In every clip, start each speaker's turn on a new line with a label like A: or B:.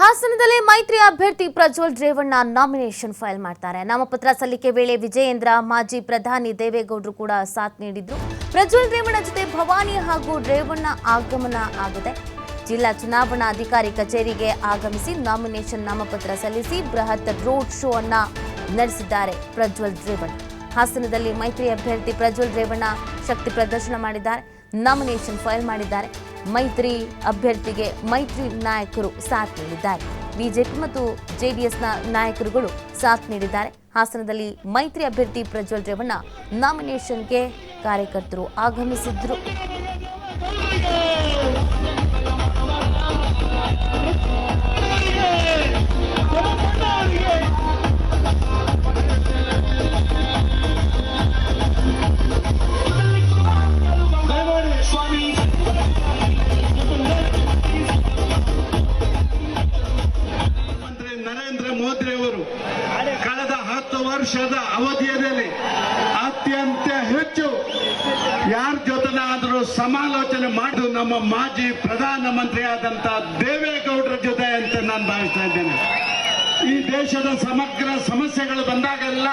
A: ಹಾಸನದಲ್ಲಿ ಮೈತ್ರಿ ಅಭ್ಯರ್ಥಿ ಪ್ರಜ್ವಲ್ ರೇವಣ್ಣ ನಾಮಿನೇಷನ್ ಫೈಲ್ ಮಾಡ್ತಾರೆ. ನಾಮಪತ್ರ ಸಲ್ಲಿಕೆ ವೇಳೆ ವಿಜಯೇಂದ್ರ, ಮಾಜಿ ಪ್ರಧಾನಿ ದೇವೇಗೌಡರು ಕೂಡ ಸಾಥ್ ನೀಡಿದ್ರು. ಪ್ರಜ್ವಲ್ ರೇವಣ್ಣ ಜೊತೆ ಭವಾನಿ ಹಾಗೂ ರೇವಣ್ಣ ಆಗಮನ ಆಗಿದೆ. ಜಿಲ್ಲಾ ಚುನಾವಣಾ ಅಧಿಕಾರಿ ಕಚೇರಿಗೆ ಆಗಮಿಸಿ ನಾಮಿನೇಷನ್ ನಾಮಪತ್ರ ಸಲ್ಲಿಸಿ ಬೃಹತ್ ರೋಡ್ ಶೋ ಅನ್ನ ನಡೆಸಿದ್ದಾರೆ ಪ್ರಜ್ವಲ್ ರೇವಣ್ಣ. ಹಾಸನದಲ್ಲಿ ಮೈತ್ರಿ ಅಭ್ಯರ್ಥಿ ಪ್ರಜ್ವಲ್ ರೇವಣ್ಣ ಶಕ್ತಿ ಪ್ರದರ್ಶನ ಮಾಡಿದ್ದಾರೆ, ನಾಮಿನೇಷನ್ ಫೈಲ್ ಮಾಡಿದ್ದಾರೆ. ಮೈತ್ರಿ ಅಭ್ಯರ್ಥಿಗೆ ಮೈತ್ರಿ ನಾಯಕರು ಸಾಥ್ ನೀಡಿದ್ದಾರೆ. ಬಿಜೆಪಿ ಮತ್ತು ಜೆಡಿಎಸ್ನ ನಾಯಕರುಗಳು ಸಾಥ್ ನೀಡಿದ್ದಾರೆ. ಹಾಸನದಲ್ಲಿ ಮೈತ್ರಿ ಅಭ್ಯರ್ಥಿ ಪ್ರಜ್ವಲ್ ರೇವಣ್ಣ ನಾಮಿನೇಷನ್ಗೆ ಕಾರ್ಯಕರ್ತರು ಆಗಮಿಸಿದ್ರು.
B: ನರೇಂದ್ರ ಮೋದಿ ಅವರು ಕಳೆದ 10 ವರ್ಷದ ಅವಧಿಯಲ್ಲಿ ಅತ್ಯಂತ ಹೆಚ್ಚು ಯಾರ ಜೊತೆನಾದರೂ ಸಮಾಲೋಚನೆ ಮಾಡಿ ನಮ್ಮ ಮಾಜಿ ಪ್ರಧಾನಮಂತ್ರಿ ಆದಂತ ದೇವೇಗೌಡರ ಜೊತೆ ಅಂತ ನಾನು ಭಾವಿಸ್ತಾ ಇದ್ದೇನೆ. ಈ ದೇಶದ ಸಮಗ್ರ ಸಮಸ್ಯೆಗಳು ಬಂದಾಗೆಲ್ಲ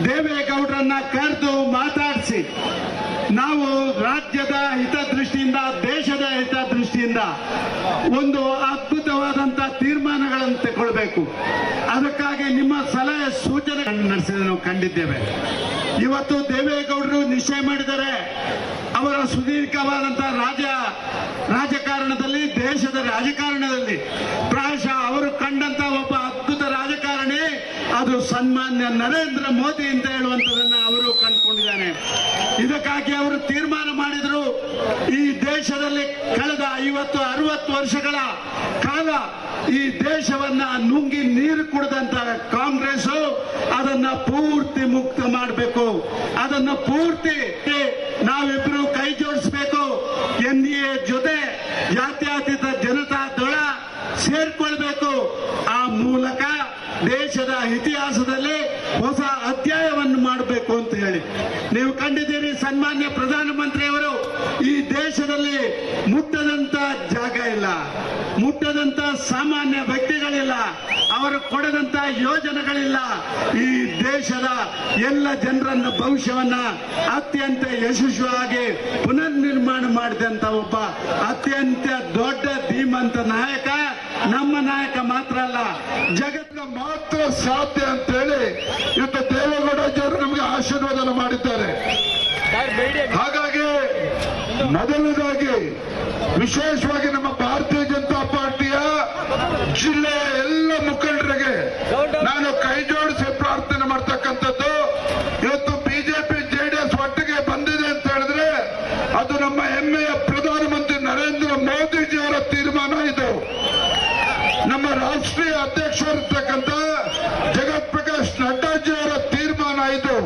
B: ದೇವೇಗೌಡರನ್ನ ಕರೆದು ಮಾತಾಡಿಸಿ ನಾವು ರಾಜ್ಯದ ಹಿತದೃಷ್ಟಿಯಿಂದ, ದೇಶದ ಹಿತದೃಷ್ಟಿಯಿಂದ ಒಂದು ಅದ್ಭುತವಾದಂತ ತೀರ್ಮಾನಗಳನ್ನು ತಗೊಳ್ಬೇಕು. ಅದಕ್ಕಾಗಿ ನಿಮ್ಮ ಸಲಹೆ ಸೂಚನೆಗಳನ್ನು ನಡೆಸಿದ ನಾವು ಕಂಡಿದ್ದೇವೆ. ಇವತ್ತು ದೇವೇಗೌಡರು ನಿಶ್ಚಯ ಮಾಡಿದ್ದಾರೆ, ಅವರ ಸುದೀರ್ಘವಾದಂತಹ ರಾಜಕಾರಣದಲ್ಲಿ, ದೇಶದ ರಾಜಕಾರಣದಲ್ಲಿ ಪ್ರಾಯಶಃ ಅವರು ಕಂಡಂತ ಒಬ್ಬ ಅದ್ಭುತ ರಾಜಕಾರಣಿ ಅದು ಸನ್ಮಾನ್ಯ ನರೇಂದ್ರ ಮೋದಿ ಅಂತ ಹೇಳುವಂತದನ್ನ ಅವರು ಕಂಡುಕೊಂಡಿದ್ದಾನೆ. ಇದಕ್ಕಾಗಿ ಅವರು ತೀರ್ಮಾನ ಮಾಡಿದ್ರು, ಈ ದೇಶದಲ್ಲಿ ಕಳೆದ 50-60 ವರ್ಷಗಳ ಕಾಲ ಈ ದೇಶವನ್ನ ನುಂಗಿ ನೀರು ಕುಡಿದಂತ ಕಾಂಗ್ರೆಸ್ ಅದನ್ನ ಪೂರ್ತಿ ಮುಕ್ತ ಮಾಡಬೇಕು. ಅದನ್ನ ಪೂರ್ತಿ ನಾವಿಬ್ರು ಕೈ ಜೋಡಿಸಬೇಕು. ಎನ್ಡಿಎ ಜೊತೆ ಜಾತ್ಯತೀತ ಜನತಾ ದಳ ಸೇರ್ಕೊಳ್ಬೇಕು. ಆ ಮೂಲಕ ದೇಶದ ಇತಿಹಾಸದಲ್ಲಿ ಹೊಸ ಅಧ್ಯಾಯವನ್ನು ಮಾಡಬೇಕು ಅಂತ ಹೇಳಿ ನೀವು ಕಂಡಿದ್ದೀರಿ. ಸನ್ಮಾನ್ಯ ಪ್ರಧಾನಮಂತ್ರಿಯವರು ಈ ದೇಶದಲ್ಲಿ ಮುಟ್ಟದಂತ ಜಾಗ ಇಲ್ಲ, ಮುಟ್ಟದಂತ ಸಾಮಾನ್ಯ ವ್ಯಕ್ತಿಗಳಿಲ್ಲ, ಅವರು ಕೊಡದಂತ ಯೋಜನೆಗಳಿಲ್ಲ. ಈ ದೇಶದ ಎಲ್ಲ ಜನರನ್ನ ಭವಿಷ್ಯವನ್ನ ಅತ್ಯಂತ ಯಶಸ್ವಿಯಾಗಿ ಪುನರ್ನಿರ್ಮಾಣ ಮಾಡಿದಂತ ಒಬ್ಬ ಅತ್ಯಂತ ದೊಡ್ಡ ಧೀಮಂತ ನಾಯಕ ನಮ್ಮ ನಾಯಕ ಮಾತ್ರ ಅಲ್ಲ, ಜಗತ್ತಿನ ಮಾತ್ರ ಸಾಧ್ಯ ಅಂತ ಹೇಳಿ ಇವತ್ತು ದೇವೇಗೌಡಜಿಯವರು ನಮಗೆ ಆಶೀರ್ವಾದ ಮಾಡಿದ್ದಾರೆ. ಹಾಗಾಗಿ ಮೊದಲನೇದಾಗಿ ವಿಶೇಷವಾಗಿ ನಮ್ಮ ಭಾರತೀಯ ಜನತಾ ಪಾರ್ಟಿಯ ಜಿಲ್ಲೆಯ ಎಲ್ಲ ಮುಖಂಡರಿಗೆ ನಾನು ಕೈ ಜೋಡಿಸಿ ಪ್ರಾರ್ಥನೆ ಮಾಡ್ತಕ್ಕಂಥದ್ದು, ಇವತ್ತು ಬಿಜೆಪಿ ಜೆಡಿಎಸ್ ಒಟ್ಟಿಗೆ ಬಂದಿದೆ ಅಂತ ಹೇಳಿದ್ರೆ ಅದು ನಮ್ಮ ಹೆಮ್ಮೆಯ ಪ್ರಧಾನಮಂತ್ರಿ ನರೇಂದ್ರ ಮೋದಿಜಿಯವರ ತೀರ್ಮಾನ. ಇದು ನಮ್ಮ ರಾಷ್ಟ್ರೀಯ ಅಧ್ಯಕ್ಷರಿರ್ತಕ್ಕಂಥ ಜಗತ್ ಪ್ರಕಾಶ್ ನಡ್ಡಾಜಿಯವರ ತೀರ್ಮಾನ. ಇದು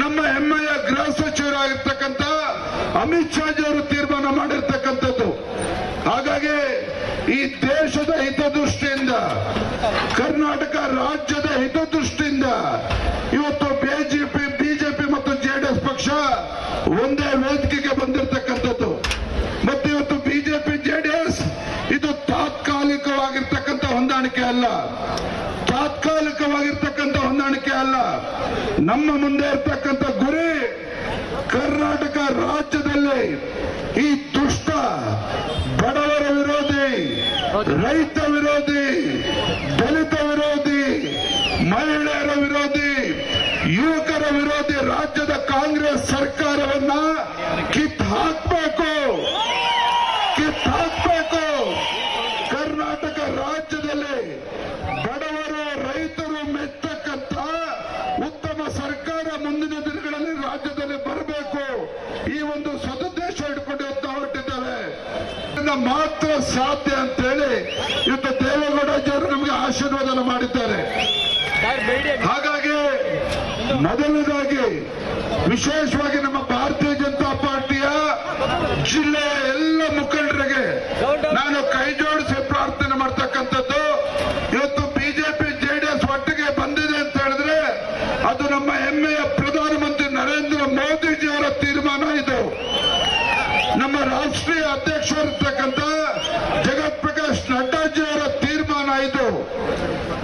B: ನಮ್ಮ ಹೆಮ್ಮೆಯ ಗೃಹ ಸಚಿವರಾಗಿರ್ತಕ್ಕಂಥ ಅಮಿತ್ ಶಾಜಿಯವರು ತೀರ್ಮಾನ ಮಾಡಿರ್ತಕ್ಕಂಥದ್ದು. ಹಾಗಾಗಿ ಈ ದೇಶದ ಹಿತದೃಷ್ಟಿಯಿಂದ, ಕರ್ನಾಟಕ ರಾಜ್ಯದ ಹಿತದೃಷ್ಟಿಯಿಂದ ಇವತ್ತು ಬಿಜೆಪಿ ಮತ್ತು ಜೆಡಿಎಸ್ ಪಕ್ಷ ಒಂದೇ ವೇದಿಕೆಗೆ ಬಂದಿರತಕ್ಕಂಥದ್ದು. ಮತ್ತು ಇವತ್ತು ಬಿಜೆಪಿ ಜೆಡಿಎಸ್ ಇದು ತಾತ್ಕಾಲಿಕವಾಗಿರ್ತಕ್ಕಂಥ ಹೊಂದಾಣಿಕೆ ಅಲ್ಲ, ತಾತ್ಕಾಲಿಕವಾಗಿರ್ತಕ್ಕಂಥ ಹೊಂದಾಣಿಕೆ ಅಲ್ಲ. ನಮ್ಮ ಮುಂದೆ ಇರ್ತಕ್ಕಂಥ ಗುರಿ ಕರ್ನಾಟಕ ರಾಜ್ಯದಲ್ಲಿ ಈ ದುಷ್ಟ ಬಡವರ ವಿರೋಧಿ, ರೈತ ವಿರೋಧಿ, ದಲಿತ ವಿರೋಧಿ, ಮಹಿಳೆಯರ ವಿರೋಧಿ, ಯುವಕರ ವಿರೋಧಿ ರಾಜ್ಯದ ಕಾಂಗ್ರೆಸ್ ಸರ್ಕಾರವನ್ನ ಕಿತ್ತು ಹಾಕಬೇಕು. ಕರ್ನಾಟಕ ರಾಜ್ಯದಲ್ಲಿ ಬಡವರು, ರೈತರು ಮೆಚ್ಚತಕ್ಕಂಥ ಉತ್ತಮ ಸರ್ಕಾರ ಮುಂದಿನ ದಿನಗಳಲ್ಲಿ ರಾಜ್ಯದಲ್ಲಿ ಬರಬೇಕು. ಈ ಒಂದು ಸದುದ್ದೇಶ ಇಟ್ಕೊಂಡು ಹೊರಟಿದ್ದಾರೆ. ಮಾತ್ರ ಸಾಧ್ಯ ಅಂತ ಹೇಳಿ ಇವತ್ತು ದೇವೇಗೌಡಜಿಯವರು ನಮಗೆ ಆಶೀರ್ವಾದ ಮಾಡಿದ್ದಾರೆ. ಹಾಗಾಗಿ ಮೊದಲನೇದಾಗಿ ವಿಶೇಷವಾಗಿ ನಮ್ಮ ಭಾರತೀಯ ಜನತಾ ಪಾರ್ಟಿಯ ಜಿಲ್ಲೆಯ ಎಲ್ಲ ಮುಖಂಡರಿಗೆ ನಾನು ಕೈ ಜೋಡಿಸಿ ಪ್ರಾರ್ಥನೆ ಮಾಡ್ತಕ್ಕಂಥದ್ದು, ಇವತ್ತು ಬಿಜೆಪಿ ಜೆಡಿಎಸ್ ಒಟ್ಟಿಗೆ ಬಂದಿದೆ ಅಂತ ಹೇಳಿದ್ರೆ ಅದು ನಮ್ಮ ಹೆಮ್ಮೆಯ ಪ್ರಧಾನಮಂತ್ರಿ ನರೇಂದ್ರ ಮೋದಿಜಿಯವರ ತೀರ್ಮಾನ. ಇದು ನಮ್ಮ ರಾಷ್ಟ್ರೀಯ ಅಧ್ಯಕ್ಷರಿರ್ತಕ್ಕಂಥ ಜಗತ್ ಪ್ರಕಾಶ್ ನಡ್ಡಾಜಿಯವರ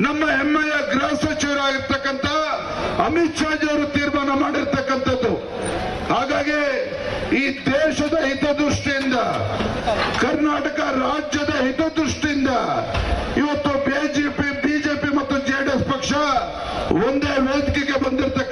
B: ನಮ್ಮ ಹೆಮ್ಮೆಯ ಗೃಹ ಸಚಿವರಾಗಿರ್ತಕ್ಕಂಥ ಅಮಿತ್ ಶಾಜಿ ಅವರು ತೀರ್ಮಾನ ಮಾಡಿರ್ತಕ್ಕಂಥದ್ದು. ಹಾಗಾಗಿ ಈ ದೇಶದ ಹಿತದೃಷ್ಟಿಯಿಂದ, ಕರ್ನಾಟಕ ರಾಜ್ಯದ ಹಿತದೃಷ್ಟಿಯಿಂದ ಇವತ್ತು ಬಿಜೆಪಿ ಮತ್ತು ಜೆಡಿಎಸ್ ಪಕ್ಷ ಒಂದೇ ವೇದಿಕೆಗೆ ಬಂದಿರತಕ್ಕಂಥ